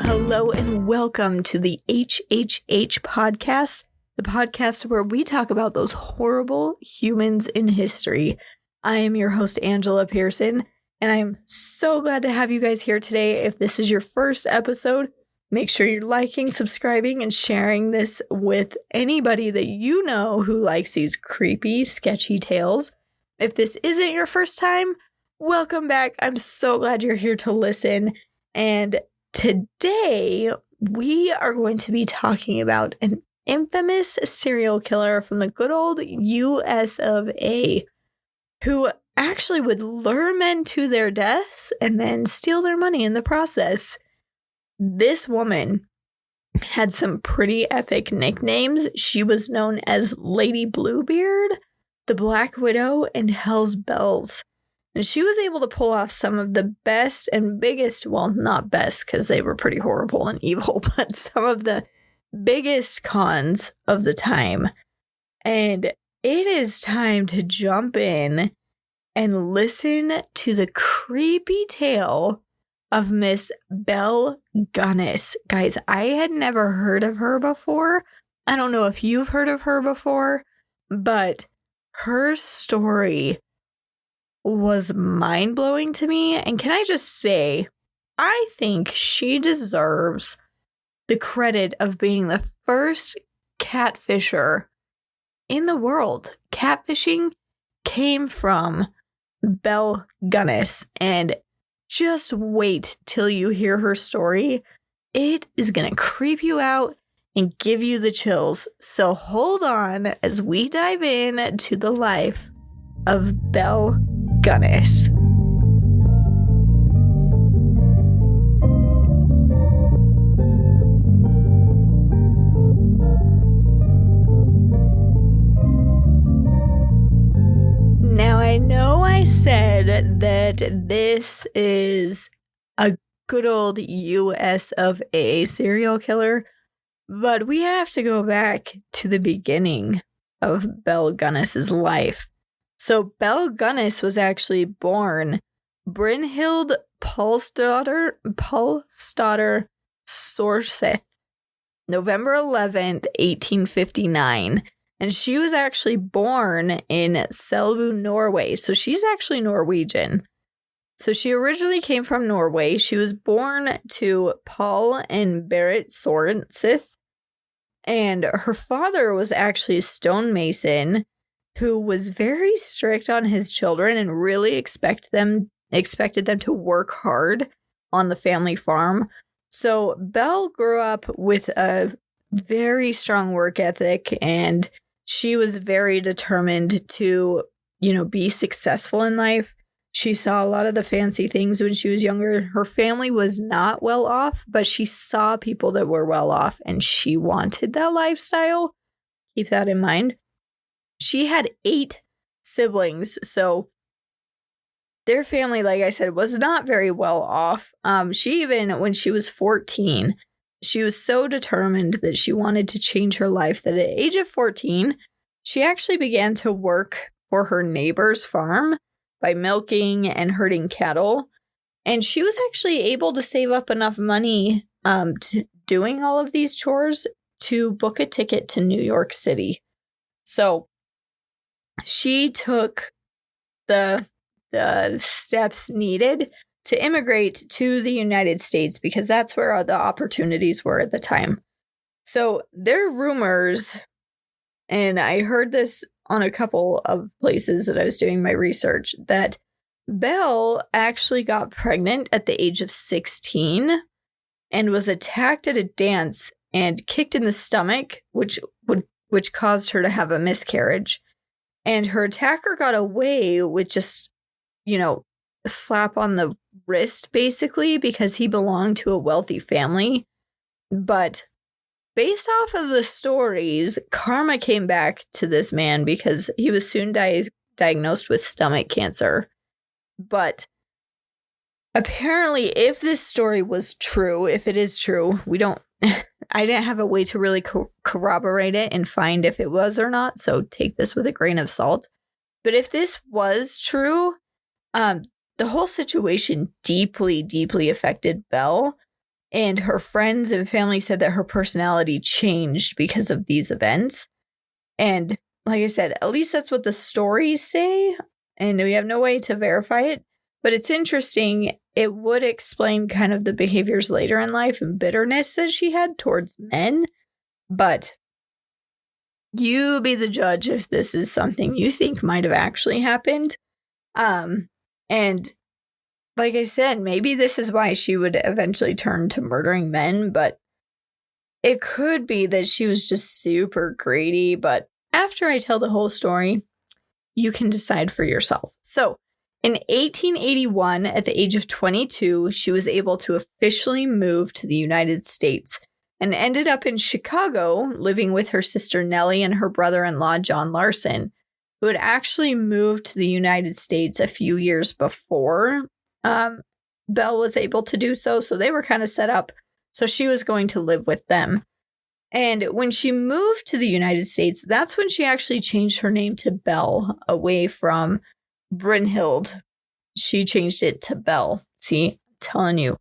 Hello, and welcome to the HHH podcast, the podcast where we talk about those horrible humans in history. I am your host, Angela Pearson, and I'm so glad to have you guys here today. If this is your first episode, make sure you're liking, subscribing, and sharing this with anybody that you know who likes these creepy, sketchy tales. If this isn't your first time, welcome back. I'm so glad you're here to listen. And today, we are going to be talking about an infamous serial killer from the good old US of A, who actually would lure men to their deaths and then steal their money in the process. This woman had some pretty epic nicknames. She was known as Lady Bluebeard, the Black Widow, and Hell's Bells. And she was able to pull off some of the best and biggest, well, not best because they were pretty horrible and evil, but some of the biggest cons of the time. And it is time to jump in and listen to the creepy tale of Miss Belle Gunness. Guys, I had never heard of her before. I don't know if you've heard of her before, but her story was mind-blowing to me. And can I just say, I think she deserves the credit of being the first catfisher in the world. Catfishing came from Belle Gunness, and just wait till you hear her story. It is gonna creep you out and give you the chills. So hold on as we dive in to the life of Belle Gunness. Now, I know I said that this is a good old US of A serial killer, but we have to go back to the beginning of Belle Gunness's life. So Belle Gunness was actually born Brynhild Paulsdottir Sorseth, November 11th, 1859. And she was actually born in Selbu, Norway. So she's actually Norwegian. So she originally came from Norway. She was born to Paul and Berit Sorseth. And her father was actually a stonemason who was very strict on his children and really expected them to work hard on the family farm. So Belle grew up with a very strong work ethic, and she was very determined to, be successful in life. She saw a lot of the fancy things when she was younger. Her family was not well off, but she saw people that were well off, and she wanted that lifestyle. Keep that in mind. She had 8 siblings, so their family, like I said, was not very well off. She even, when she was 14, she was so determined that she wanted to change her life that at the age of 14, she actually began to work for her neighbor's farm by milking and herding cattle. And she was actually able to save up enough money to doing all of these chores to book a ticket to New York City. So she took the steps needed to immigrate to the United States because that's where the opportunities were at the time. So there are rumors, and I heard this on a couple of places that I was doing my research, that Belle actually got pregnant at the age of 16 and was attacked at a dance and kicked in the stomach, which caused her to have a miscarriage. And her attacker got away with just, a slap on the wrist, basically, because he belonged to a wealthy family. But based off of the stories, karma came back to this man because he was soon diagnosed with stomach cancer. But Apparently, if this story was true, if it is true, I didn't have a way to really corroborate it and find if it was or not, so take this with a grain of salt. But if this was true, the whole situation deeply, deeply affected Belle, and her friends and family said that her personality changed because of these events. And like I said, at least that's what the stories say, and we have no way to verify it. But it's interesting. It would explain kind of the behaviors later in life and bitterness that she had towards men. But you be the judge if this is something you think might have actually happened. And like I said, maybe this is why she would eventually turn to murdering men, but it could be that she was just super greedy. But after I tell the whole story, you can decide for yourself. So in 1881, at the age of 22, she was able to officially move to the United States and ended up in Chicago, living with her sister Nellie and her brother-in-law John Larson, who had actually moved to the United States a few years before Belle was able to do so. So they were kind of set up. So she was going to live with them. And when she moved to the United States, that's when she actually changed her name to Belle, away from Brynhild. She changed it to Belle. See, I'm telling you,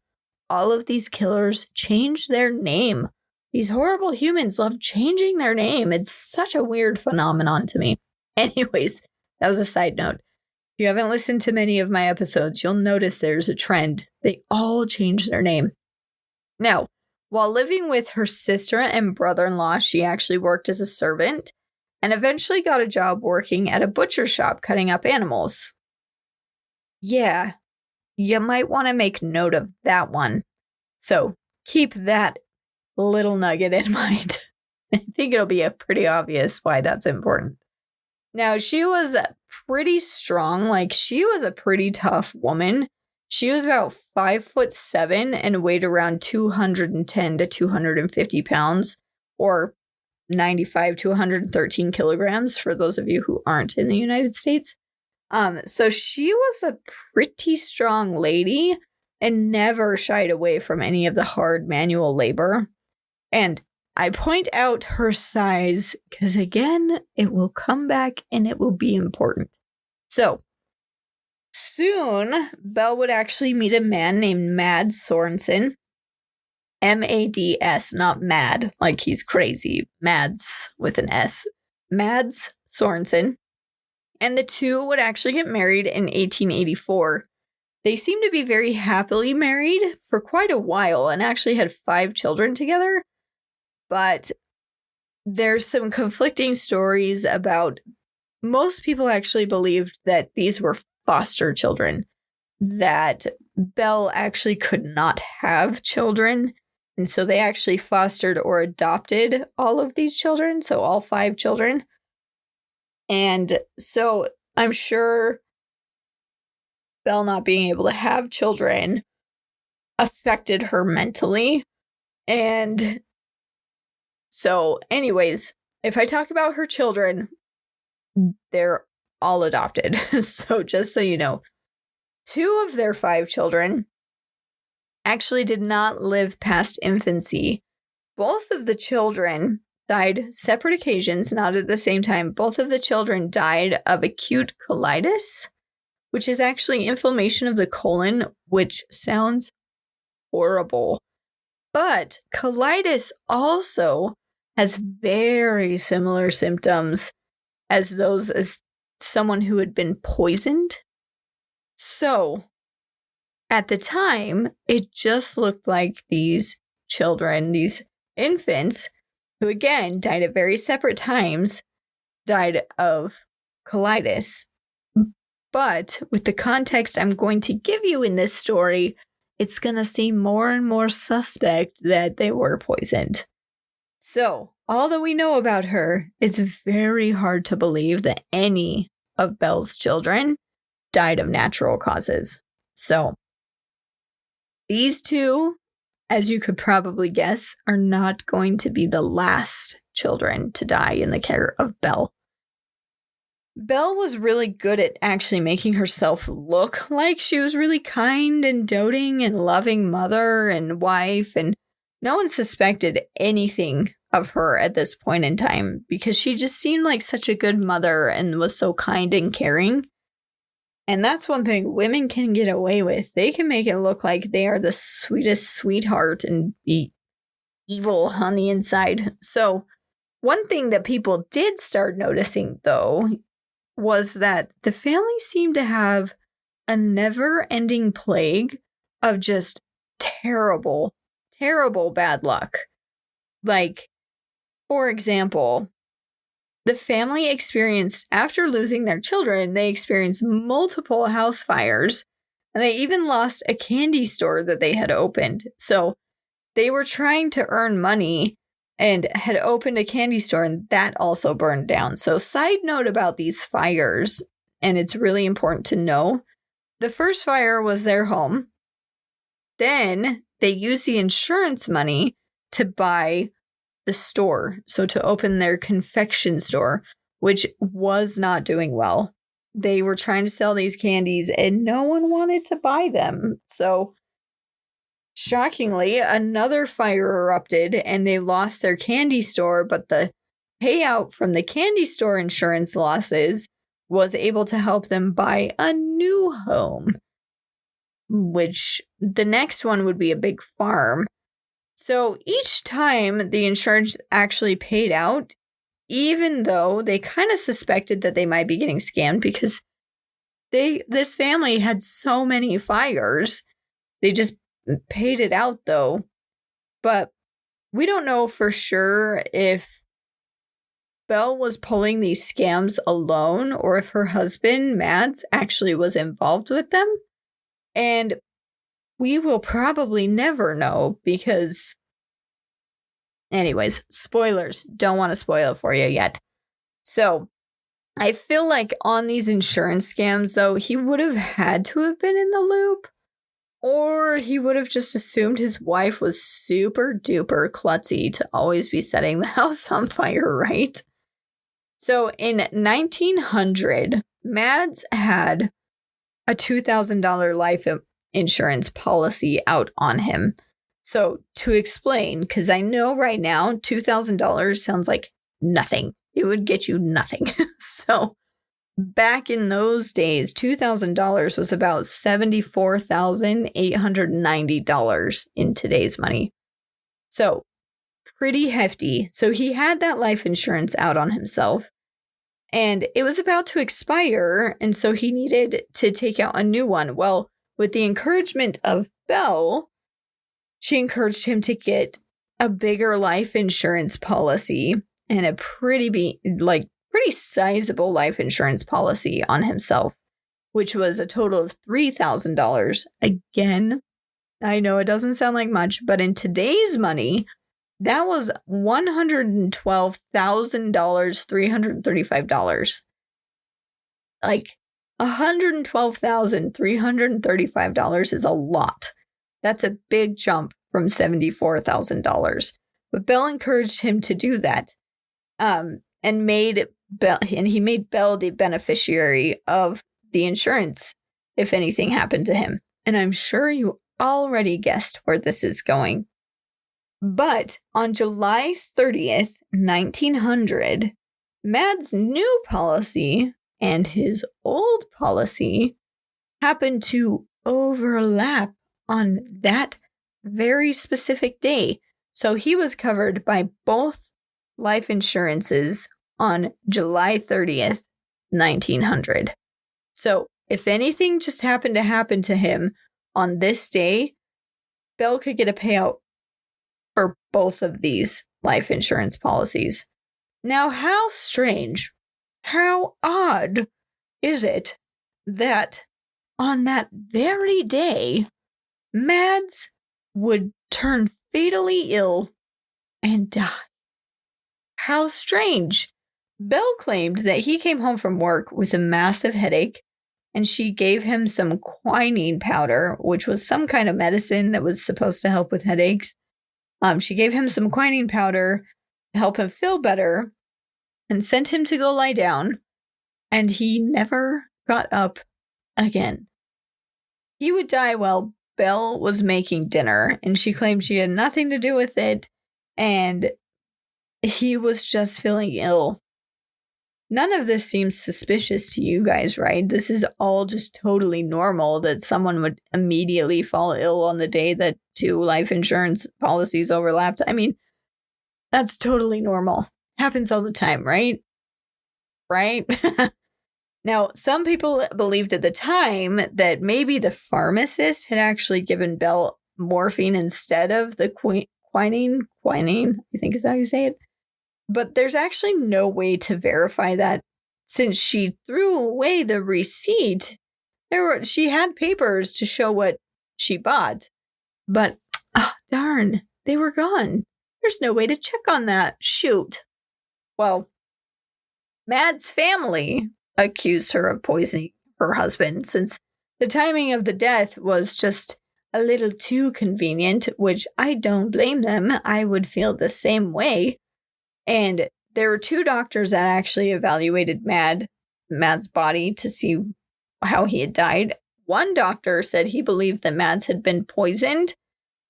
all of these killers change their name. These horrible humans love changing their name. It's such a weird phenomenon to me. Anyways, that was a side note. If you haven't listened to many of my episodes, you'll notice there's a trend. They all change their name. Now, while living with her sister and brother-in-law, she actually worked as a servant and eventually got a job working at a butcher shop cutting up animals. Yeah, you might want to make note of that one. So keep that little nugget in mind. I think it'll be pretty obvious why that's important. Now, she was pretty strong. Like, she was a pretty tough woman. She was about 5'7" and weighed around 210 to 250 pounds, or 95 to 113 kilograms for those of you who aren't in the United States. So she was a pretty strong lady and never shied away from any of the hard manual labor. And I point out her size because, again, it will come back and it will be important. So soon, Belle would actually meet a man named Mads Sorensen. Mads, not mad, like he's crazy. Mads with an S. Mads Sorensen. And the two would actually get married in 1884. They seemed to be very happily married for quite a while and actually had 5 children together. But there's some conflicting stories about, most people actually believed that these were foster children, that Belle actually could not have children. And so they actually fostered or adopted all of these children, so all 5 children. And so I'm sure Belle not being able to have children affected her mentally. And so, anyways, if I talk about her children, they're all adopted. So just so you know, 2 of their 5 children actually did not live past infancy. Both of the children died separate occasions, not at the same time. Both of the children died of acute colitis, which is actually inflammation of the colon, which sounds horrible. But colitis also has very similar symptoms as those as someone who had been poisoned. So at the time, it just looked like these children, these infants, who again died at very separate times, died of colitis. But with the context I'm going to give you in this story, it's going to seem more and more suspect that they were poisoned. So, all that we know about her, it's very hard to believe that any of Belle's children died of natural causes. So, these 2, as you could probably guess, are not going to be the last children to die in the care of Belle. Belle was really good at actually making herself look like she was really kind and doting and loving mother and wife, and no one suspected anything of her at this point in time because she just seemed like such a good mother and was so kind and caring. And that's one thing women can get away with. They can make it look like they are the sweetest sweetheart and be evil on the inside. So, one thing that people did start noticing, though, was that the family seemed to have a never-ending plague of just terrible, terrible bad luck. Like, for example, the family experienced, after losing their children, they experienced multiple house fires, and they even lost a candy store that they had opened. So they were trying to earn money and had opened a candy store, and that also burned down. So side note about these fires, and it's really important to know, the first fire was their home. Then they used the insurance money to buy the store, so to open their confection store, which was not doing well. They were trying to sell these candies and no one wanted to buy them. So shockingly, another fire erupted and they lost their candy store, but the payout from the candy store insurance losses was able to help them buy a new home, which the next one would be a big farm. So each time the insurance actually paid out, even though they kind of suspected that they might be getting scammed because this family had so many fires, they just paid it out though. But we don't know for sure if Belle was pulling these scams alone or if her husband, Mads, actually was involved with them. And we will probably never know because, anyways, spoilers. Don't want to spoil it for you yet. So I feel like on these insurance scams, though, he would have had to have been in the loop. Or he would have just assumed his wife was super duper klutzy to always be setting the house on fire, right? So in 1900, Mads had a $2,000 life insurance policy out on him. So to explain, because I know right now $2,000 sounds like nothing. It would get you nothing. So back in those days, $2,000 was about $74,890 in today's money. So pretty hefty. So he had that life insurance out on himself. And it was about to expire, and so he needed to take out a new one. Well, with the encouragement of Belle, she encouraged him to get a bigger life insurance policy and a pretty sizable life insurance policy on himself, which was a total of $3,000. Again, I know it doesn't sound like much, but in today's money, that was $112,335. Like $112,335 is a lot. That's a big jump from $74,000. But Belle encouraged him to do that, and he made Belle the beneficiary of the insurance if anything happened to him. And I'm sure you already guessed where this is going. But on July 30th, 1900, Mads' new policy and his old policy happened to overlap on that very specific day. So he was covered by both life insurances on July 30th, 1900. So if anything just happened to happen to him on this day, Belle could get a payout for both of these life insurance policies. Now, how strange, how odd is it that on that very day, Mads would turn fatally ill and die? How strange. Belle claimed that he came home from work with a massive headache, and she gave him some quinine powder, which was some kind of medicine that was supposed to help with headaches. She gave him some quinine powder to help him feel better and sent him to go lie down. and he never got up again. He would die while Belle was making dinner, and she claimed she had nothing to do with it, and he was just feeling ill. None of this seems suspicious to you guys, right? This is all just totally normal that someone would immediately fall ill on the day that two life insurance policies overlapped. I mean, that's totally normal. Happens all the time, right? Right? Now, some people believed at the time that maybe the pharmacist had actually given Belle morphine instead of the quinine, I think is how you say it. But there's actually no way to verify that since she threw away the receipt. She had papers to show what she bought. But, darn, they were gone. There's no way to check on that. Shoot. Well, Mad's family accused her of poisoning her husband since the timing of the death was just a little too convenient, which I don't blame them. I would feel the same way. And there were two doctors that actually evaluated Mad's body to see how he had died. One doctor said he believed that Mads had been poisoned,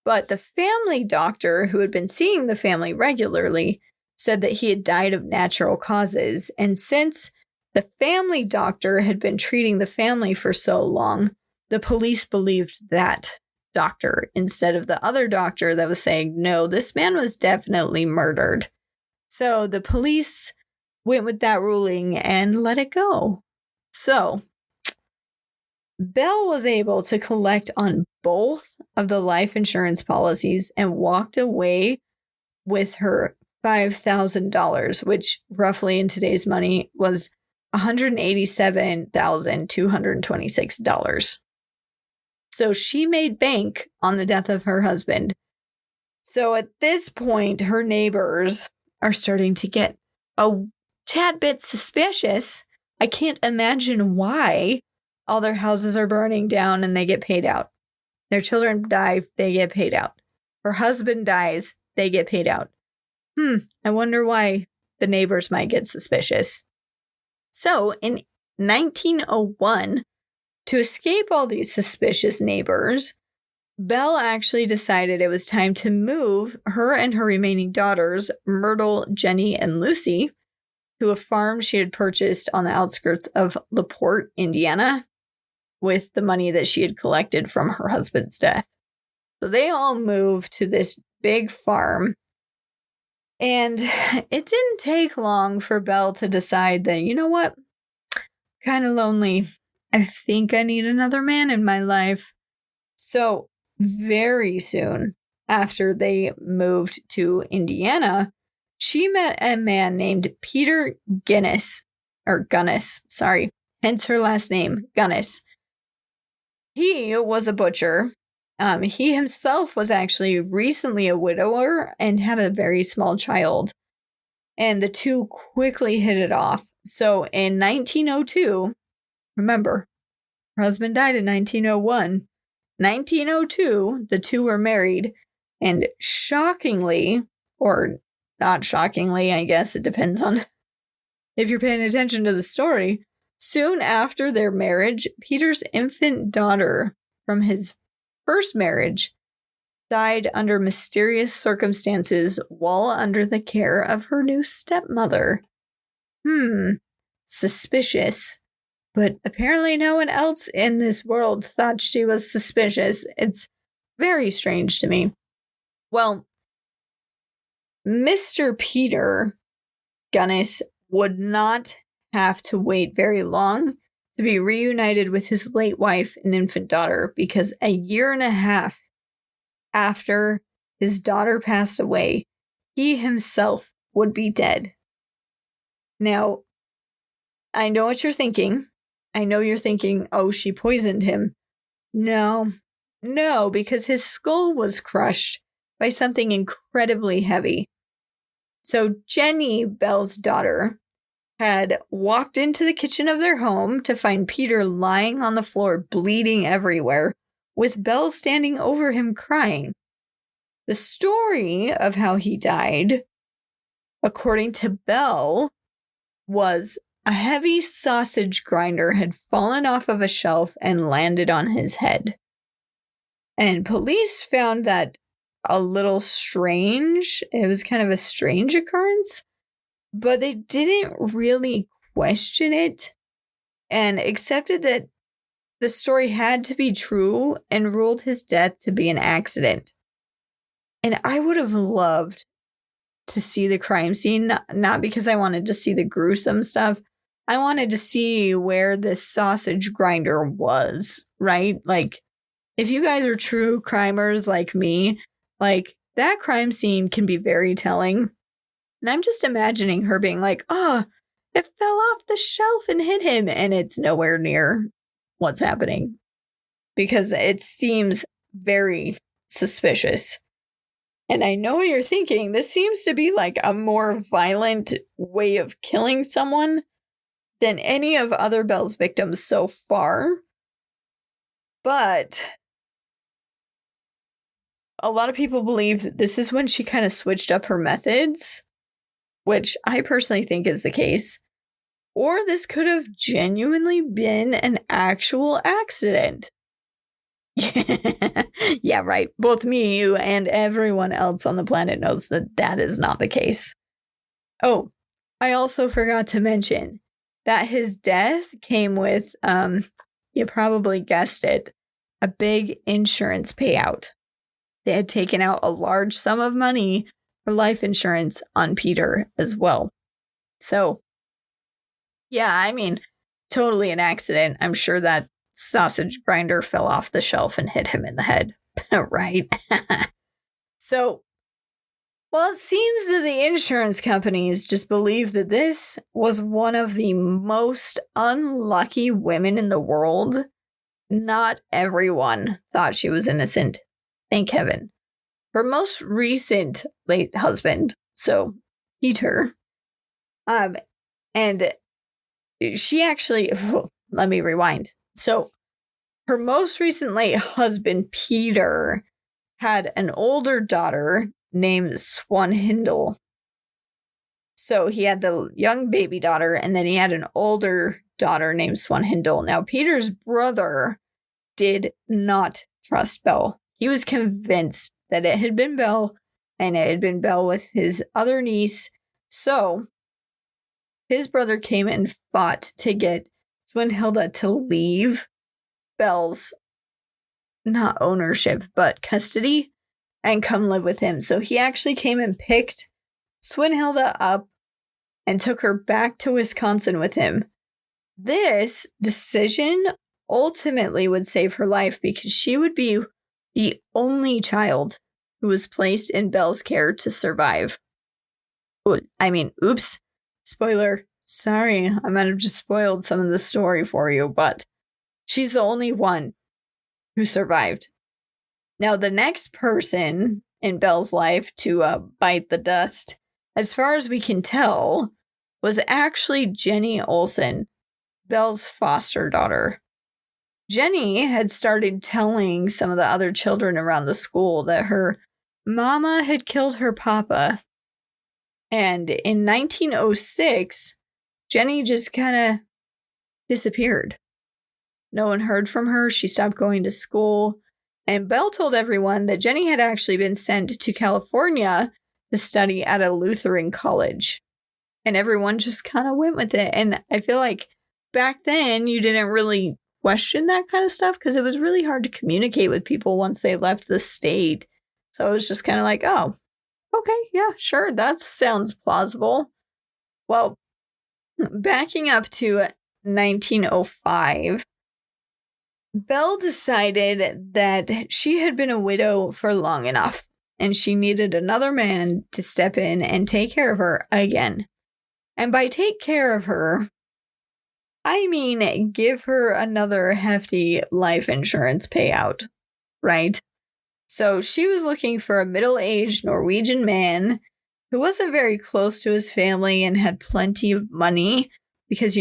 but the family doctor, who had been seeing the family regularly, said that he had died of natural causes. And since the family doctor had been treating the family for so long, the police believed that doctor instead of the other doctor that was saying, no, this man was definitely murdered. So the police went with that ruling and let it go. So Belle was able to collect on both of the life insurance policies and walked away with her $5,000, which roughly in today's money was $187,226. So she made bank on the death of her husband. So at this point, her neighbors are starting to get a tad bit suspicious. I can't imagine why. All their houses are burning down and they get paid out. Their children die, they get paid out. Her husband dies, they get paid out. I wonder why the neighbors might get suspicious. So in 1901, to escape all these suspicious neighbors, Belle actually decided it was time to move her and her remaining daughters, Myrtle, Jenny, and Lucy, to a farm she had purchased on the outskirts of LaPorte, Indiana, with the money that she had collected from her husband's death. So they all moved to this big farm. And it didn't take long for Belle to decide that, you know what? Kind of lonely. I think I need another man in my life. So very soon after they moved to Indiana, she met a man named Peter Gunness, hence her last name, Gunness. He was a butcher. He himself was actually recently a widower and had a very small child. And the two quickly hit it off. So in 1902, remember, her husband died in 1901. 1902, the two were married. And shockingly, or not shockingly, I guess it depends on if you're paying attention to the story, soon after their marriage, Peter's infant daughter from his first marriage died under mysterious circumstances while under the care of her new stepmother. Suspicious. But apparently no one else in this world thought she was suspicious. It's very strange to me. Well, Mr. Peter Gunness would not have to wait very long to be reunited with his late wife and infant daughter, because a year and a half after his daughter passed away, he himself would be dead. Now, I know what you're thinking. I know you're thinking, oh, she poisoned him. No, because his skull was crushed by something incredibly heavy. So Jenny, Belle's daughter, had walked into the kitchen of their home to find Peter lying on the floor, bleeding everywhere, with Belle standing over him crying. The story of how he died, according to Belle, was A heavy sausage grinder had fallen off of a shelf and landed on his head. And police found that a little strange. It was kind of a strange occurrence, but they didn't really question it and accepted that the story had to be true and ruled his death to be an accident. And I would have loved to see the crime scene, not because I wanted to see the gruesome stuff. I wanted to see where this sausage grinder was, right? Like, if you guys are true crimers like me, like, that crime scene can be very telling. And I'm just imagining her being like, oh, it fell off the shelf and hit him. And it's nowhere near what's happening because it seems very suspicious. And I know what you're thinking. This seems to be like a more violent way of killing someone than any of other Belle's victims so far. But a lot of people believe that this is when she kind of switched up her methods, which I personally think is the case. Or this could have genuinely been an actual accident. Yeah, right. Both me, you, and everyone else on the planet knows that that is not the case. Oh, I also forgot to mention that his death came with, you probably guessed it, a big insurance payout. They had taken out a large sum of money for life insurance on Peter as well. So, yeah, I mean, totally an accident. I'm sure that sausage grinder fell off the shelf and hit him in the head, right? So, well, it seems that the insurance companies just believe that this was one of the most unlucky women in the world. Not everyone thought she was innocent. Thank heaven. Her most recent late husband, so Peter, and she actually, let me rewind. So her most recent late husband, Peter, had an older daughter named Swanhildel. So he had the young baby daughter, and then he had an older daughter named Swanhildel. Now, Peter's brother did not trust Belle. He was convinced that it had been Belle, and it had been Belle with his other niece. So his brother came and fought to get Swanhilda to leave Belle's, not ownership, but custody, and come live with him. So he actually came and picked Swanhilda up and took her back to Wisconsin with him. This decision ultimately would save her life because she would be the only child who was placed in Belle's care to survive. Oops. Spoiler. Sorry, I might have just spoiled some of the story for you, but she's the only one who survived. Now, the next person in Belle's life to bite the dust, as far as we can tell, was actually Jenny Olson, Belle's foster daughter. Jenny had started telling some of the other children around the school that her mama had killed her papa. And in 1906, Jenny just kind of disappeared. No one heard from her. She stopped going to school. And Belle told everyone that Jenny had actually been sent to California to study at a Lutheran college. And everyone just kind of went with it. And I feel like back then you didn't really question that kind of stuff because it was really hard to communicate with people once they left the state. So it was just kind of like, oh, okay, yeah, sure, that sounds plausible. Well, backing up to 1905, Belle decided that she had been a widow for long enough, and she needed another man to step in and take care of her again. And by take care of her, I mean give her another hefty life insurance payout, right? So she was looking for a middle-aged Norwegian man who wasn't very close to his family and had plenty of money because,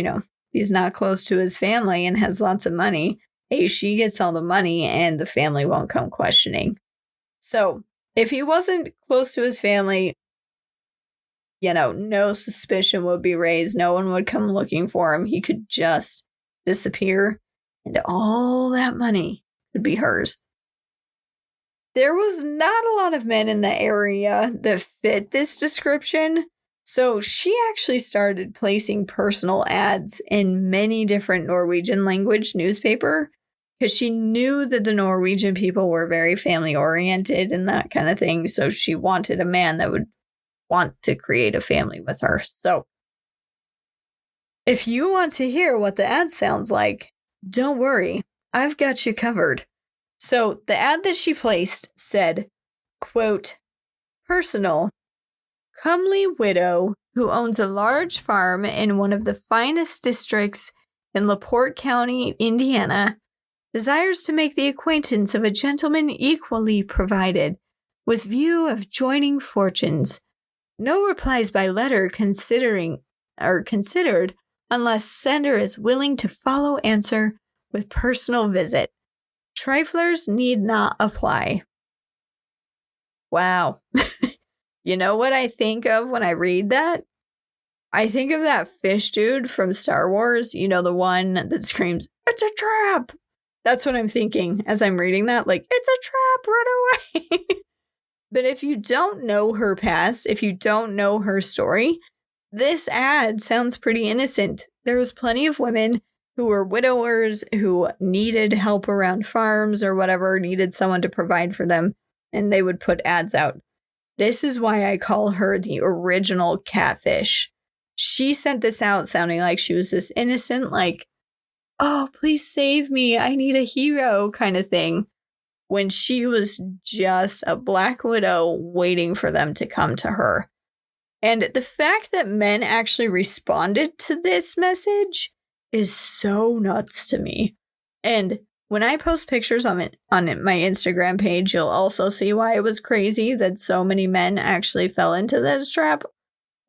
he's not close to his family and has lots of money. Hey, she gets all the money and the family won't come questioning. So if he wasn't close to his family, no suspicion would be raised. No one would come looking for him. He could just disappear, and all that money could be hers. There was not a lot of men in the area that fit this description, so she actually started placing personal ads in many different Norwegian language newspaper because she knew that the Norwegian people were very family oriented and that kind of thing. So she wanted a man that would want to create a family with her. So if you want to hear what the ad sounds like, don't worry, I've got you covered. So the ad that she placed said, quote, personal, comely widow who owns a large farm in one of the finest districts in LaPorte County, Indiana, desires to make the acquaintance of a gentleman equally provided, with view of joining fortunes. No replies by letter considered unless sender is willing to follow answer with personal visit. Triflers need not apply. Wow. You know what I think of when I read that? I think of that fish dude from Star Wars, the one that screams, "It's a trap!" That's what I'm thinking as I'm reading that, like, it's a trap, run away! But if you don't know her past, if you don't know her story, this ad sounds pretty innocent. There was plenty of women who were widowers, who needed help around farms or whatever, needed someone to provide for them, and they would put ads out. This is why I call her the original catfish. She sent this out sounding like she was this innocent, like, oh, please save me, I need a hero kind of thing, when she was just a black widow waiting for them to come to her. And the fact that men actually responded to this message is so nuts to me. And when I post pictures on my Instagram page, you'll also see why it was crazy that so many men actually fell into this trap.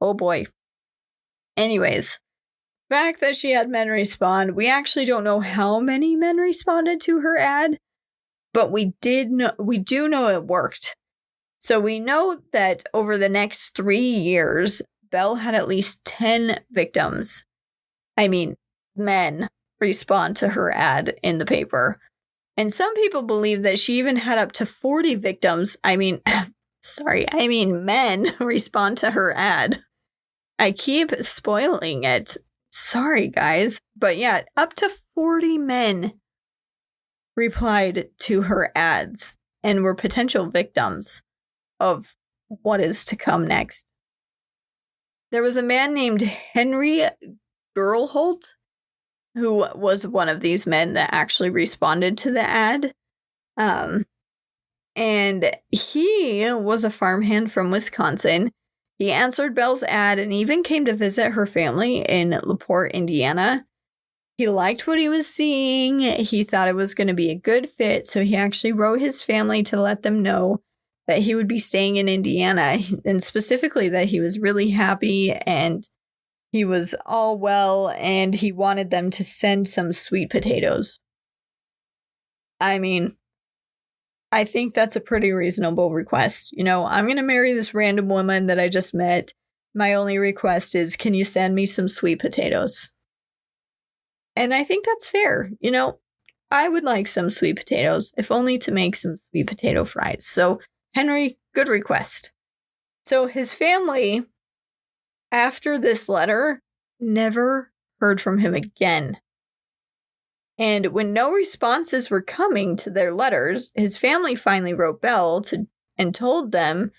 Oh boy. Anyways, fact that she had men respond, we actually don't know how many men responded to her ad, but we do know it worked. So we know that over the next 3 years, Belle had at least 10 victims. I mean, men respond to her ad in the paper. And some people believe that she even had up to 40 victims. Men respond to her ad. I keep spoiling it. Sorry, guys. But yeah, up to 40 men replied to her ads and were potential victims of what is to come next. There was a man named Henry Gerlholt who was one of these men that actually responded to the ad. And he was a farmhand from Wisconsin. He answered Belle's ad and even came to visit her family in LaPorte, Indiana. He liked what he was seeing. He thought it was going to be a good fit. So he actually wrote his family to let them know that he would be staying in Indiana, and specifically that he was really happy and he was all well, and he wanted them to send some sweet potatoes. I mean, I think that's a pretty reasonable request. I'm going to marry this random woman that I just met. My only request is, can you send me some sweet potatoes? And I think that's fair. I would like some sweet potatoes, if only to make some sweet potato fries. So, Henry, good request. So his family, after this letter, never heard from him again. And when no responses were coming to their letters, his family finally wrote Belle and told them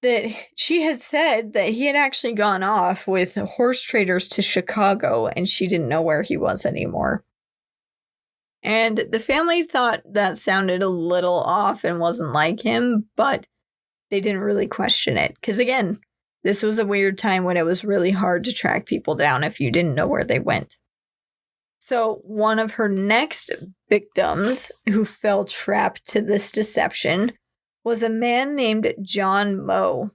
that she had said that he had actually gone off with horse traders to Chicago and she didn't know where he was anymore. And the family thought that sounded a little off and wasn't like him, but they didn't really question it. Because again, this was a weird time when it was really hard to track people down if you didn't know where they went. So one of her next victims who fell trapped to this deception was a man named John Moe.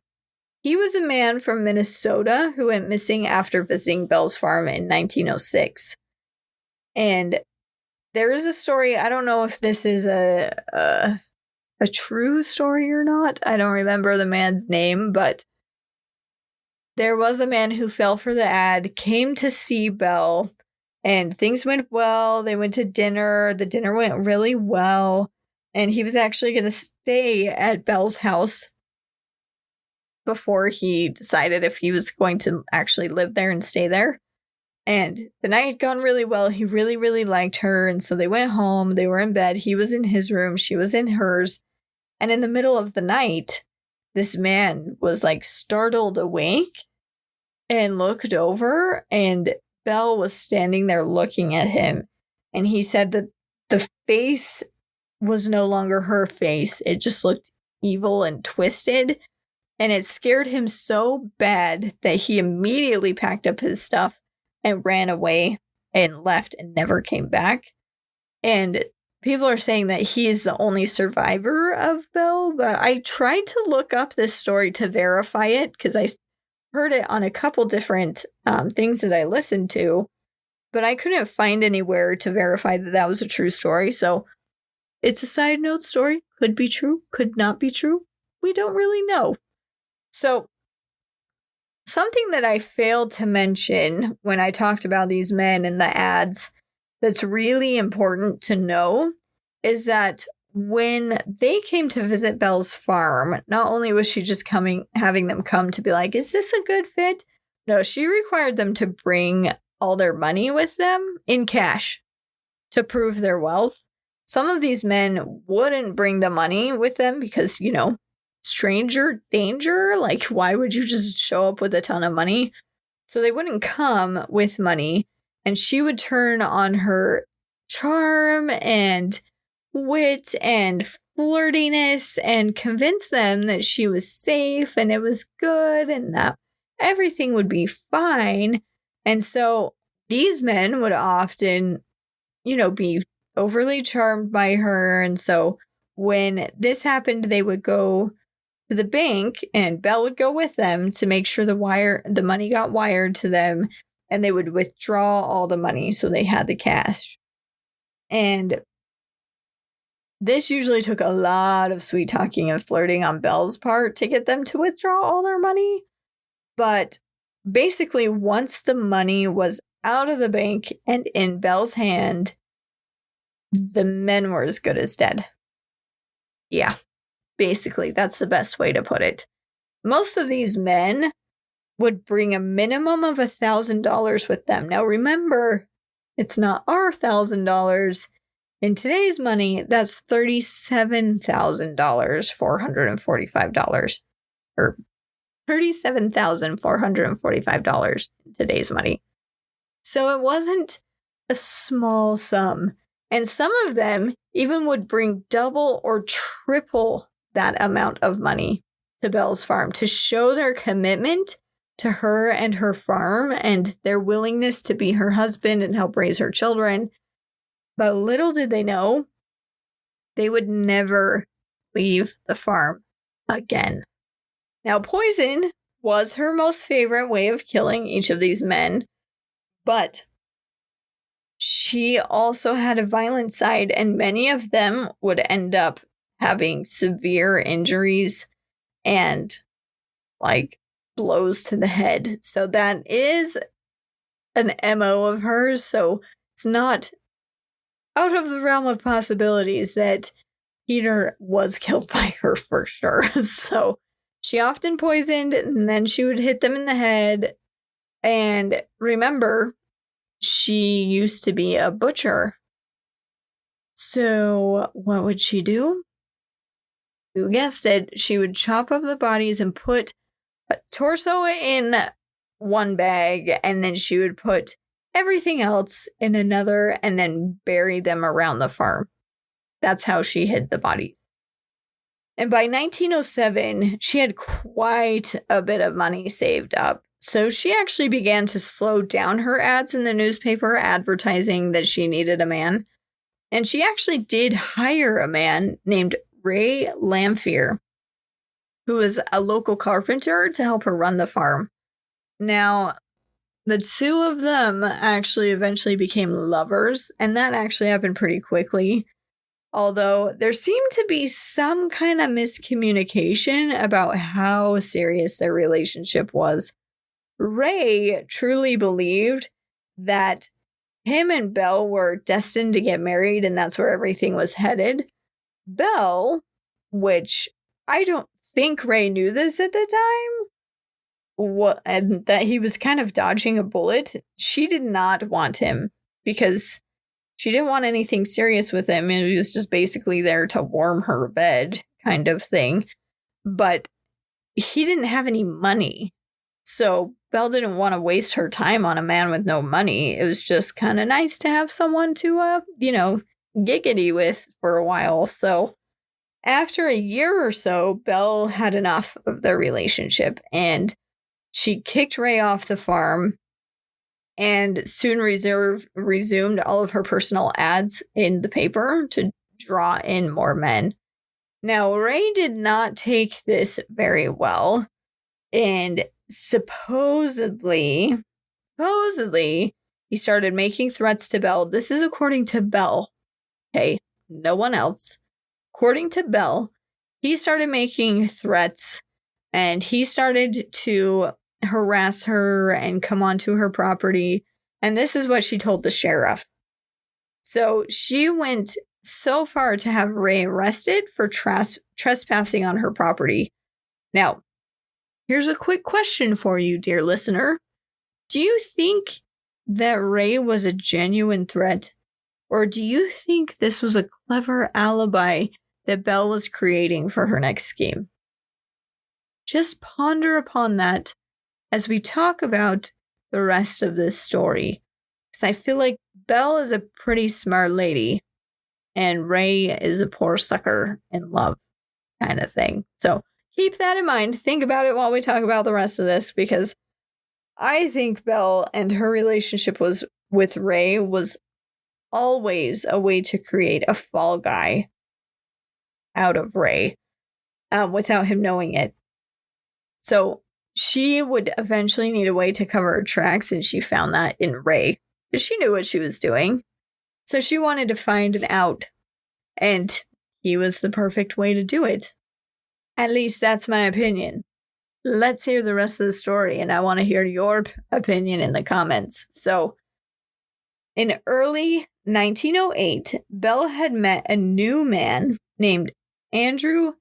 He was a man from Minnesota who went missing after visiting Belle's farm in 1906. And there is a story, I don't know if this is a true story or not. I don't remember the man's name, but there was a man who fell for the ad, came to see Belle, and things went well. They went to dinner. The dinner went really well. And he was actually going to stay at Belle's house before he decided if he was going to actually live there and stay there. And the night had gone really well. He really, really liked her. And so they went home. They were in bed. He was in his room. She was in hers. And in the middle of the night, this man was like startled awake and looked over, and Belle was standing there looking at him. And he said that the face was no longer her face. It just looked evil and twisted. And it scared him so bad that he immediately packed up his stuff and ran away and left and never came back. And people are saying that he is the only survivor of Belle, but I tried to look up this story to verify it because I heard it on a couple different things that I listened to, but I couldn't find anywhere to verify that that was a true story. So it's a side note story. Could be true, could not be true. We don't really know. So something that I failed to mention when I talked about these men and the ads that's really important to know is that when they came to visit Belle's farm, not only was she just having them come to be like, is this a good fit? No, she required them to bring all their money with them in cash to prove their wealth. Some of these men wouldn't bring the money with them because, stranger danger. Like, why would you just show up with a ton of money? So they wouldn't come with money. And she would turn on her charm and wit and flirtiness and convince them that she was safe and it was good and that everything would be fine. And so these men would often, be overly charmed by her. And so when this happened, they would go to the bank and Belle would go with them to make sure the money got wired to them, and they would withdraw all the money so they had the cash. And this usually took a lot of sweet talking and flirting on Belle's part to get them to withdraw all their money. But basically, once the money was out of the bank and in Belle's hand, the men were as good as dead. Yeah, basically, that's the best way to put it. Most of these men would bring a minimum of $1,000 with them. Now, remember, it's not our $1,000. In today's money, that's $37,445, or $37,445 in today's money. So it wasn't a small sum. And some of them even would bring double or triple that amount of money to Belle's farm to show their commitment to her and her farm and their willingness to be her husband and help raise her children. But little did they know, they would never leave the farm again. Now, poison was her most favorite way of killing each of these men, but she also had a violent side, and many of them would end up having severe injuries and blows to the head. So that is an MO of hers. So it's not out of the realm of possibilities that Peter was killed by her for sure. So she often poisoned, and then she would hit them in the head. And remember, she used to be a butcher. So what would she do? You guessed it. She would chop up the bodies and put a torso in one bag, and then she would put everything else in another and then bury them around the farm. That's how she hid the bodies. And by 1907, she had quite a bit of money saved up. So she actually began to slow down her ads in the newspaper, advertising that she needed a man. And she actually did hire a man named Ray Lamphere, who was a local carpenter, to help her run the farm. Now, the two of them actually eventually became lovers, and that actually happened pretty quickly. Although there seemed to be some kind of miscommunication about how serious their relationship was. Ray truly believed that him and Belle were destined to get married and that's where everything was headed. Belle, which I don't think Ray knew this at the time, and that he was kind of dodging a bullet, she did not want him because she didn't want anything serious with him. And he was just basically there to warm her bed kind of thing. But he didn't have any money. So Belle didn't want to waste her time on a man with no money. It was just kind of nice to have someone to, giggity with for a while. So after a year or so, Belle had enough of their relationship and she kicked Ray off the farm and soon resumed all of her personal ads in the paper to draw in more men. Now, Ray did not take this very well, and supposedly, he started making threats to Belle. This is according to Belle, okay? No one else. According to Belle, he started making threats, and he started to harass her and come onto her property. And this is what she told the sheriff. So she went so far to have Ray arrested for trespassing on her property. Now, here's a quick question for you, dear listener. Do you think that Ray was a genuine threat? Or do you think this was a clever alibi that Belle was creating for her next scheme? Just ponder upon that as we talk about the rest of this story. Because I feel like Belle is a pretty smart lady and Ray is a poor sucker in love kind of thing. So keep that in mind. Think about it while we talk about the rest of this, because I think Belle and her relationship with Ray was always a way to create a fall guy out of Ray without him knowing it. So she would eventually need a way to cover her tracks, and she found that in Ray, because she knew what she was doing. So she wanted to find an out, and he was the perfect way to do it. At least that's my opinion. Let's hear the rest of the story, and I want to hear your opinion in the comments. So, in early 1908, Belle had met a new man named Andrew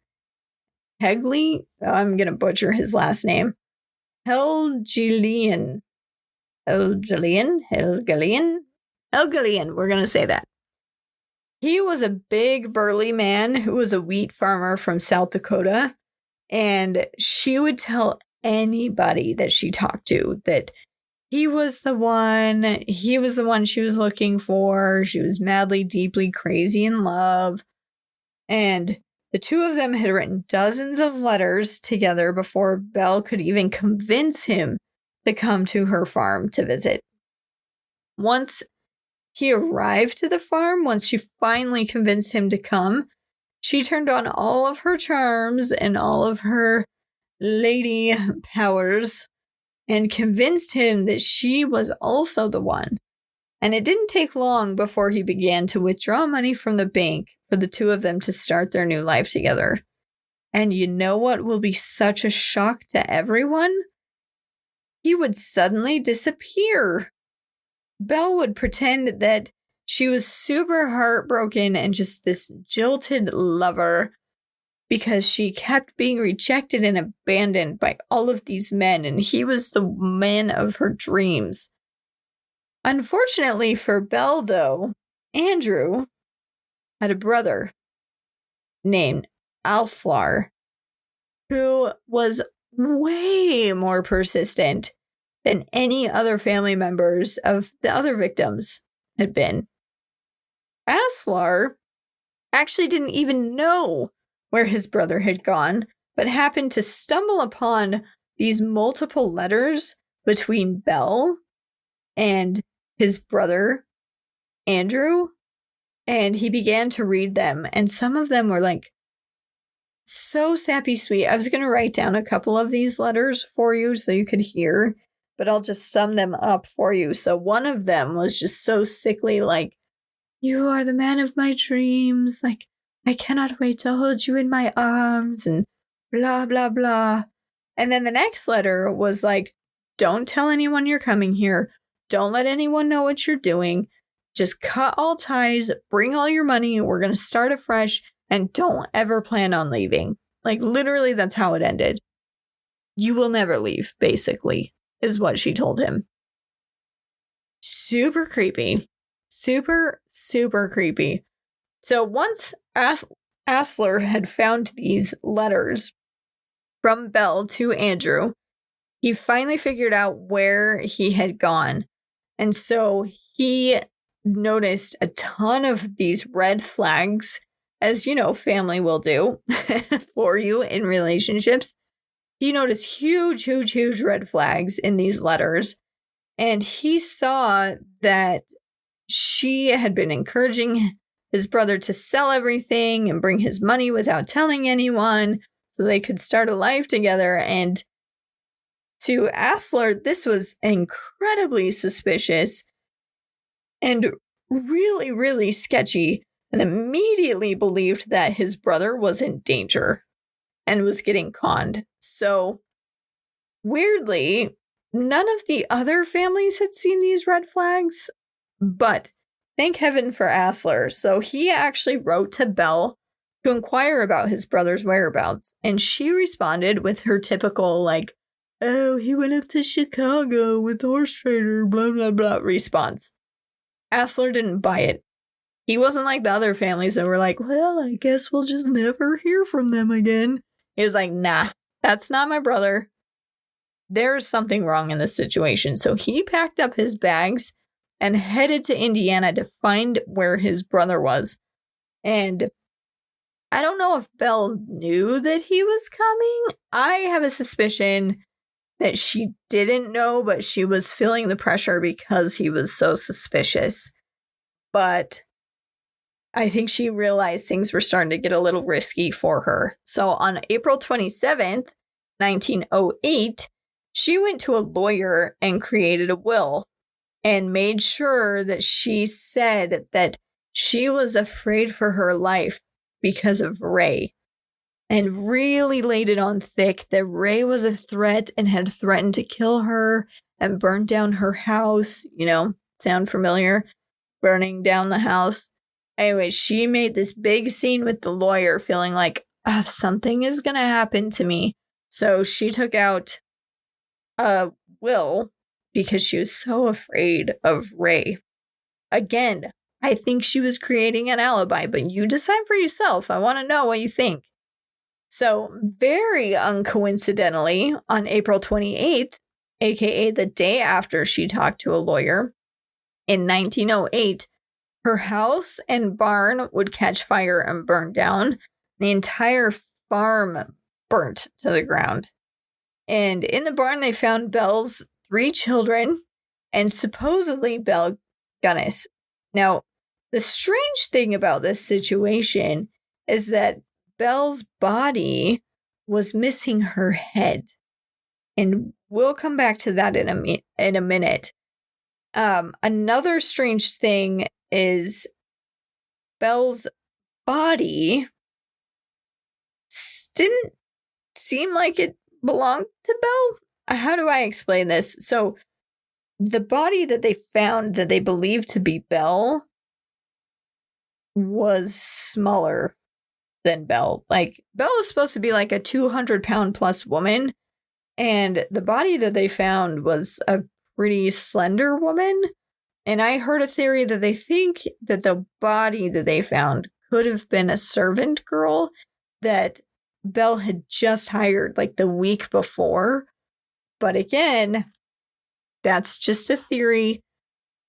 Hegley. I'm going to butcher his last name. Helgelian. We're going to say that. He was a big, burly man who was a wheat farmer from South Dakota. And she would tell anybody that she talked to that he was the one she was looking for. She was madly, deeply crazy in love. And the two of them had written dozens of letters together before Belle could even convince him to come to her farm to visit. Once he arrived to the farm, once she finally convinced him to come, she turned on all of her charms and all of her lady powers and convinced him that she was also the one. And it didn't take long before he began to withdraw money from the bank for the two of them to start their new life together. And you know what will be such a shock to everyone? He would suddenly disappear. Belle would pretend that she was super heartbroken and just this jilted lover because she kept being rejected and abandoned by all of these men, and he was the man of her dreams. Unfortunately for Belle, though, Andrew had a brother named Alslar who was way more persistent than any other family members of the other victims had been. Aslar actually didn't even know where his brother had gone, but happened to stumble upon these multiple letters between Belle and his brother, Andrew, and he began to read them, and some of them were like so sappy sweet. I was going to write down a couple of these letters for you so you could hear, but I'll just sum them up for you. So one of them was just so sickly, like, "You are the man of my dreams, like, I cannot wait to hold you in my arms," and blah, blah, blah. And then the next letter was like, don't tell anyone you're coming here. Don't let anyone know what you're doing. Just cut all ties, bring all your money. We're going to start afresh and don't ever plan on leaving. Like, literally, that's how it ended. You will never leave, basically, is what she told him. Super creepy. Super, super creepy. So once Asler had found these letters from Belle to Andrew, he finally figured out where he had gone. And so he noticed a ton of these red flags, as you know, family will do for you in relationships. He noticed huge, huge, huge red flags in these letters. And he saw that she had been encouraging his brother to sell everything and bring his money without telling anyone so they could start a life together. And to Asler, this was incredibly suspicious and really, really sketchy, and immediately believed that his brother was in danger and was getting conned. So, weirdly, none of the other families had seen these red flags, but thank heaven for Asler. So he actually wrote to Belle to inquire about his brother's whereabouts, and she responded with her typical, like, oh, he went up to Chicago with horse trader, blah, blah, blah, response. Asler didn't buy it. He wasn't like the other families that were like, well, I guess we'll just never hear from them again. He was like, nah, that's not my brother. There's something wrong in this situation. So he packed up his bags and headed to Indiana to find where his brother was. And I don't know if Belle knew that he was coming. I have a suspicion that she didn't know, but she was feeling the pressure because he was so suspicious. But I think she realized things were starting to get a little risky for her. So on April 27th, 1908, she went to a lawyer and created a will and made sure that she said that she was afraid for her life because of Ray, and really laid it on thick that Ray was a threat and had threatened to kill her and burn down her house. You know, sound familiar? Burning down the house. Anyway, she made this big scene with the lawyer, feeling like something is going to happen to me. So she took out a will because she was so afraid of Ray. Again, I think she was creating an alibi, but you decide for yourself. I want to know what you think. So, very uncoincidentally, on April 28th, aka the day after she talked to a lawyer, in 1908, her house and barn would catch fire and burn down. The entire farm burnt to the ground. And in the barn, they found Belle's 3 children and supposedly Belle Gunness. Now, the strange thing about this situation is that Belle's body was missing her head. And we'll come back to that in a minute. Another strange thing is Belle's body didn't seem like it belonged to Belle. How do I explain this? So the body that they found that they believed to be Belle was smaller than Belle. Like, Belle was supposed to be like a 200-pound plus woman, and the body that they found was a pretty slender woman. And I heard a theory that they think that the body that they found could have been a servant girl that Belle had just hired like the week before. But again, that's just a theory.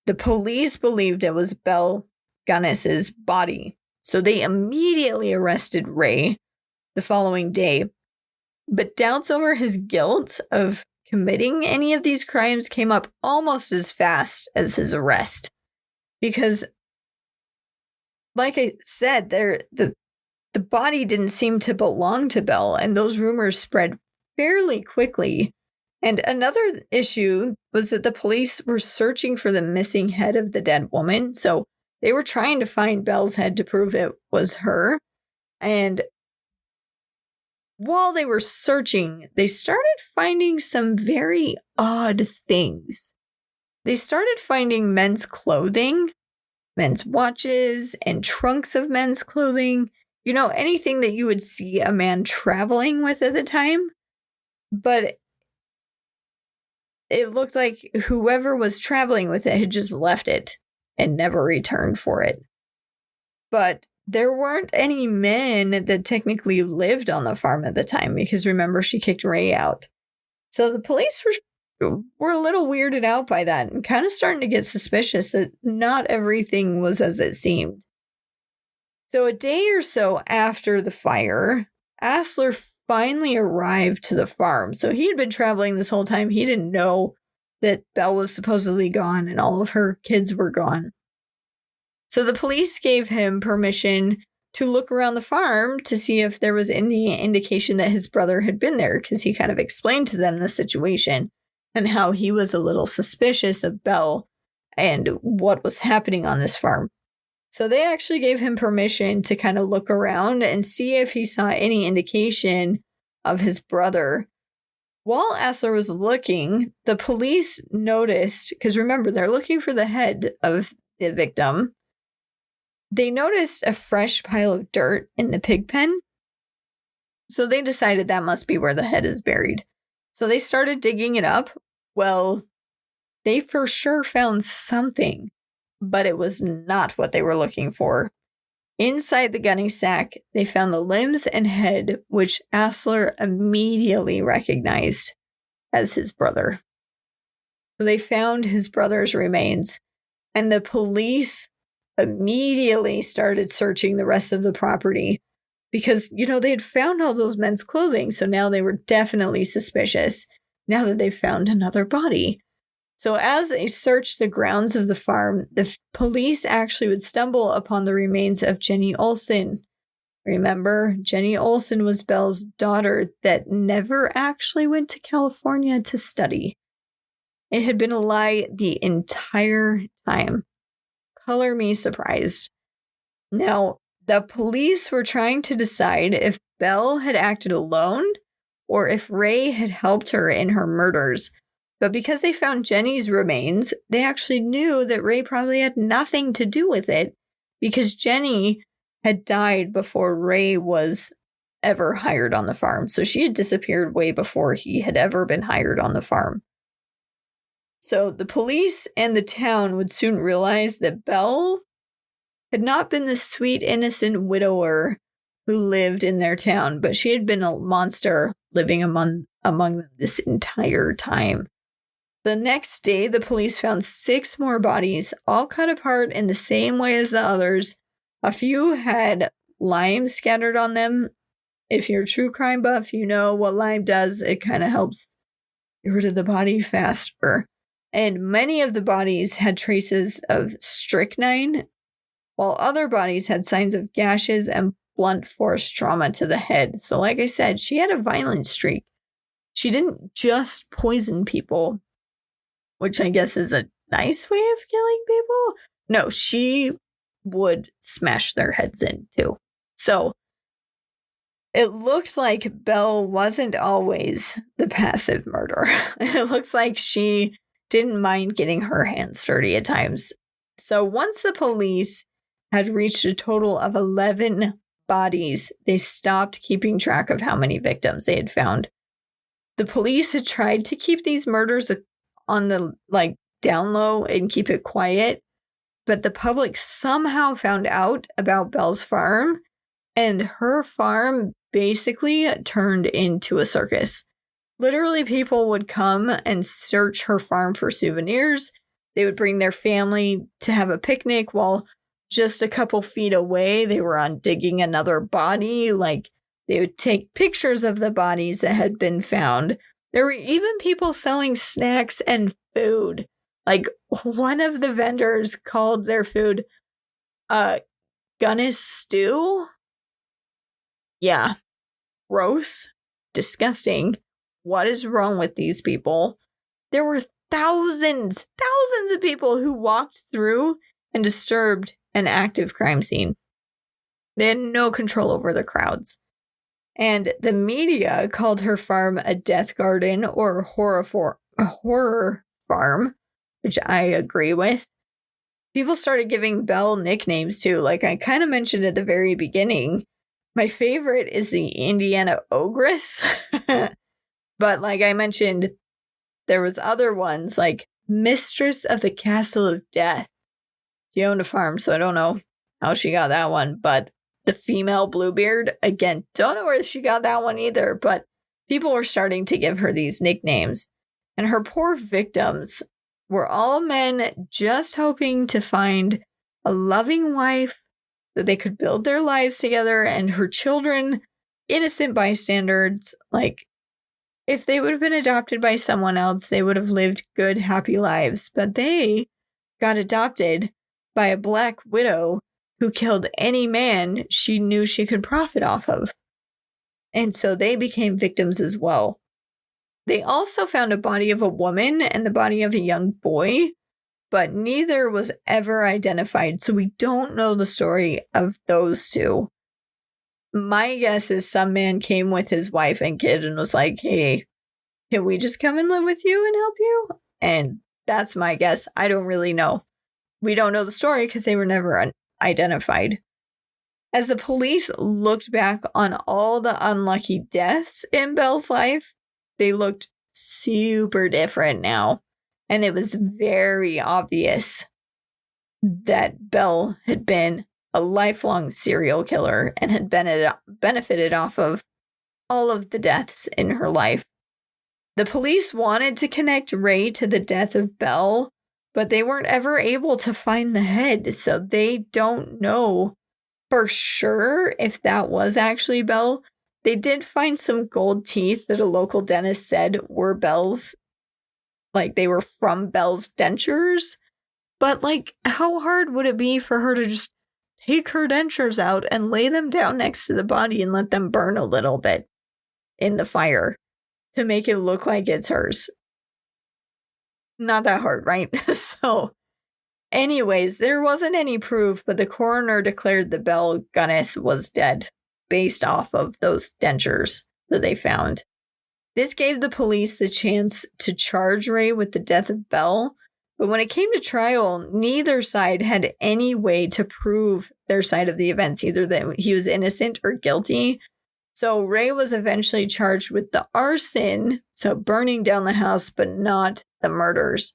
The police believed it was Belle Gunness's body. So they immediately arrested Ray the following day. But doubts over his guilt of committing any of these crimes came up almost as fast as his arrest. Because, like I said, the body didn't seem to belong to Belle, and those rumors spread fairly quickly. And another issue was that the police were searching for the missing head of the dead woman. So they were trying to find Belle's head to prove it was her. And while they were searching, they started finding some very odd things. They started finding men's clothing, men's watches, and trunks of men's clothing. Anything that you would see a man traveling with at the time. But it looked like whoever was traveling with it had just left it and never returned for it. But there weren't any men that technically lived on the farm at the time because remember, she kicked Ray out. So the police were a little weirded out by that and kind of starting to get suspicious that not everything was as it seemed. So a day or so after the fire, Asler finally arrived to the farm. So he had been traveling this whole time. He didn't know that Belle was supposedly gone and all of her kids were gone. So the police gave him permission to look around the farm to see if there was any indication that his brother had been there, because he kind of explained to them the situation and how he was a little suspicious of Belle and what was happening on this farm. So they actually gave him permission to kind of look around and see if he saw any indication of his brother. While Asler was looking, the police noticed, because remember, they're looking for the head of the victim. They noticed a fresh pile of dirt in the pig pen. So they decided that must be where the head is buried. So they started digging it up. Well, they for sure found something, but it was not what they were looking for. Inside the gunny sack, they found the limbs and head, which Asler immediately recognized as his brother. So they found his brother's remains, and the police immediately started searching the rest of the property because, they had found all those men's clothing. So now they were definitely suspicious now that they found another body. So as they searched the grounds of the farm, the police actually would stumble upon the remains of Jenny Olsen. Remember, Jenny Olsen was Belle's daughter that never actually went to California to study. It had been a lie the entire time. Color me surprised. Now, the police were trying to decide if Belle had acted alone or if Ray had helped her in her murders. But because they found Jenny's remains, they actually knew that Ray probably had nothing to do with it because Jenny had died before Ray was ever hired on the farm. So she had disappeared way before he had ever been hired on the farm. So the police and the town would soon realize that Belle had not been the sweet, innocent widower who lived in their town, but she had been a monster living among them this entire time. The next day, the police found 6 more bodies, all cut apart in the same way as the others. A few had lime scattered on them. If you're a true crime buff, you know what lime does. It kind of helps get rid of the body faster. And many of the bodies had traces of strychnine, while other bodies had signs of gashes and blunt force trauma to the head. So like I said, she had a violent streak. She didn't just poison people, which I guess is a nice way of killing people. No, she would smash their heads in too. So it looked like Belle wasn't always the passive murderer. It looks like she didn't mind getting her hands dirty at times. So once the police had reached a total of 11 bodies, they stopped keeping track of how many victims they had found. The police had tried to keep these murders on the down low and keep it quiet, but the public somehow found out about Belle's farm, and her farm basically turned into a circus. Literally, people would come and search her farm for souvenirs. They would bring their family to have a picnic while just a couple feet away, they were on digging another body. They would take pictures of the bodies that had been found. There were even people selling snacks and food. One of the vendors called their food Gunness stew. Yeah. Gross. Disgusting. What is wrong with these people? There were thousands of people who walked through and disturbed an active crime scene. They had no control over the crowds. And the media called her farm a death garden or a horror farm, which I agree with. People started giving Belle nicknames too. Like I kind of mentioned at the very beginning, my favorite is the Indiana Ogress. But like I mentioned, there was other ones like Mistress of the Castle of Death. She owned a farm, so I don't know how she got that one. But the female Bluebeard, again, don't know where she got that one either. But people were starting to give her these nicknames. And her poor victims were all men just hoping to find a loving wife that they could build their lives together, and her children, innocent bystanders. Like, if they would have been adopted by someone else, they would have lived good, happy lives. But they got adopted by a black widow who killed any man she knew she could profit off of. And so they became victims as well. They also found a body of a woman and the body of a young boy, but neither was ever identified. So we don't know the story of those two. My guess is some man came with his wife and kid and was like, hey, can we just come and live with you and help you? And that's my guess. I don't really know. We don't know the story because they were never identified. As the police looked back on all the unlucky deaths in Belle's life, they looked super different now. And it was very obvious that Belle had been a lifelong serial killer and had benefited off of all of the deaths in her life. The police wanted to connect Ray to the death of Belle, but they weren't ever able to find the head, so they don't know for sure if that was actually Belle. They did find some gold teeth that a local dentist said were Belle's, like they were from Belle's dentures. But like, how hard would it be for her to just take her dentures out and lay them down next to the body and let them burn a little bit in the fire to make it look like it's hers? Not that hard, right? So anyways, there wasn't any proof, but the coroner declared that Belle Gunness was dead based off of those dentures that they found. This gave the police the chance to charge Ray with the death of Belle, but when it came to trial, neither side had any way to prove their side of the events, either that he was innocent or guilty. So Ray was eventually charged with the arson, so burning down the house, but not the murders.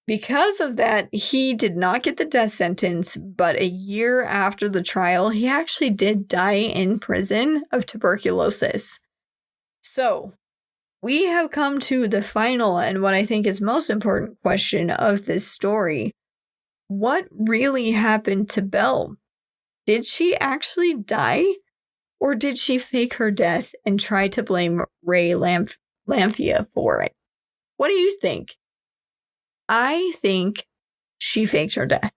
Because of that, he did not get the death sentence, but a year after the trial, he actually did die in prison of tuberculosis. So we have come to the final and what I think is most important question of this story. What really happened to Belle? Did she actually die? Or did she fake her death and try to blame Ray Lamphia for it? What do you think? I think she faked her death.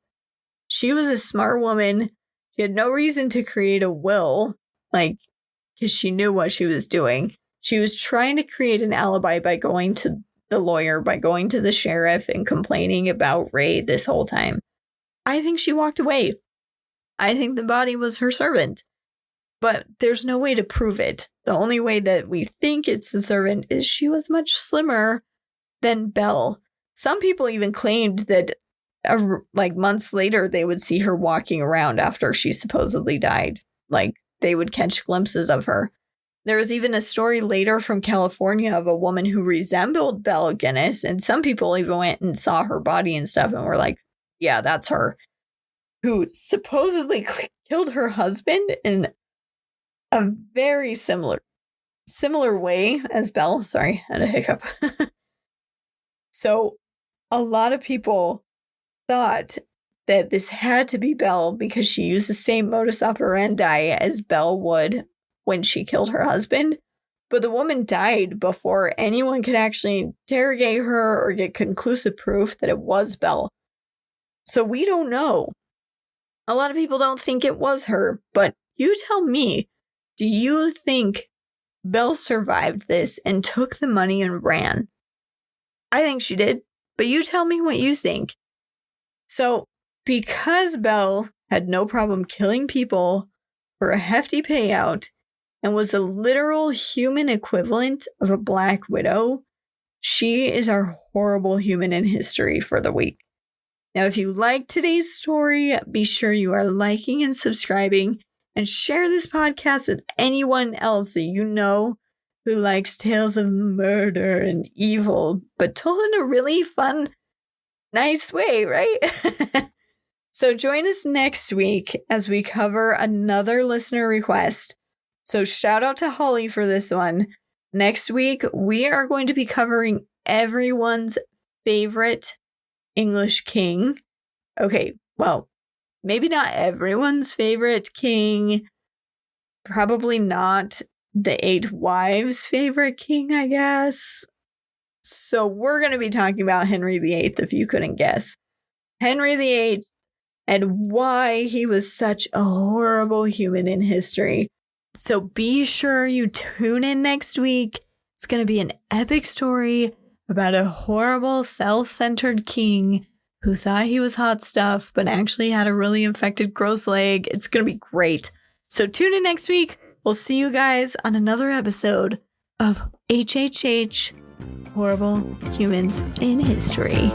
She was a smart woman. She had no reason to create a will, because she knew what she was doing. She was trying to create an alibi by going to the lawyer, by going to the sheriff and complaining about Ray this whole time. I think she walked away. I think the body was her servant. But there's no way to prove it. The only way that we think it's the servant is she was much slimmer than Belle. Some people even claimed that months later they would see her walking around after she supposedly died. Like they would catch glimpses of her. There was even a story later from California of a woman who resembled Belle Gunness, and some people even went and saw her body and stuff and were like, yeah, that's her, who supposedly killed her husband in a very similar way as Belle. Sorry, I had a hiccup. So a lot of people thought that this had to be Belle because she used the same modus operandi as Belle would when she killed her husband. But the woman died before anyone could actually interrogate her or get conclusive proof that it was Belle. So we don't know. A lot of people don't think it was her, but you tell me, do you think Belle survived this and took the money and ran? I think she did, but you tell me what you think. So, because Belle had no problem killing people for a hefty payout and was a literal human equivalent of a black widow, She is our horrible human in history for the week. Now, if you like today's story, be sure you are liking and subscribing and share this podcast with anyone else that you know who likes tales of murder and evil, but told in a really fun, nice way, right? So join us next week as we cover another listener request. So shout out to Holly for this one. Next week, we are going to be covering everyone's favorite English king. Okay, well, maybe not everyone's favorite king. Probably not the 8 wives' favorite king, I guess. So we're going to be talking about Henry VIII, if you couldn't guess. Henry VIII and why he was such a horrible human in history. So be sure you tune in next week. It's going to be an epic story about a horrible, self-centered king who thought he was hot stuff, but actually had a really infected gross leg. It's going to be great. So tune in next week. We'll see you guys on another episode of HHH, Horrible Humans in History.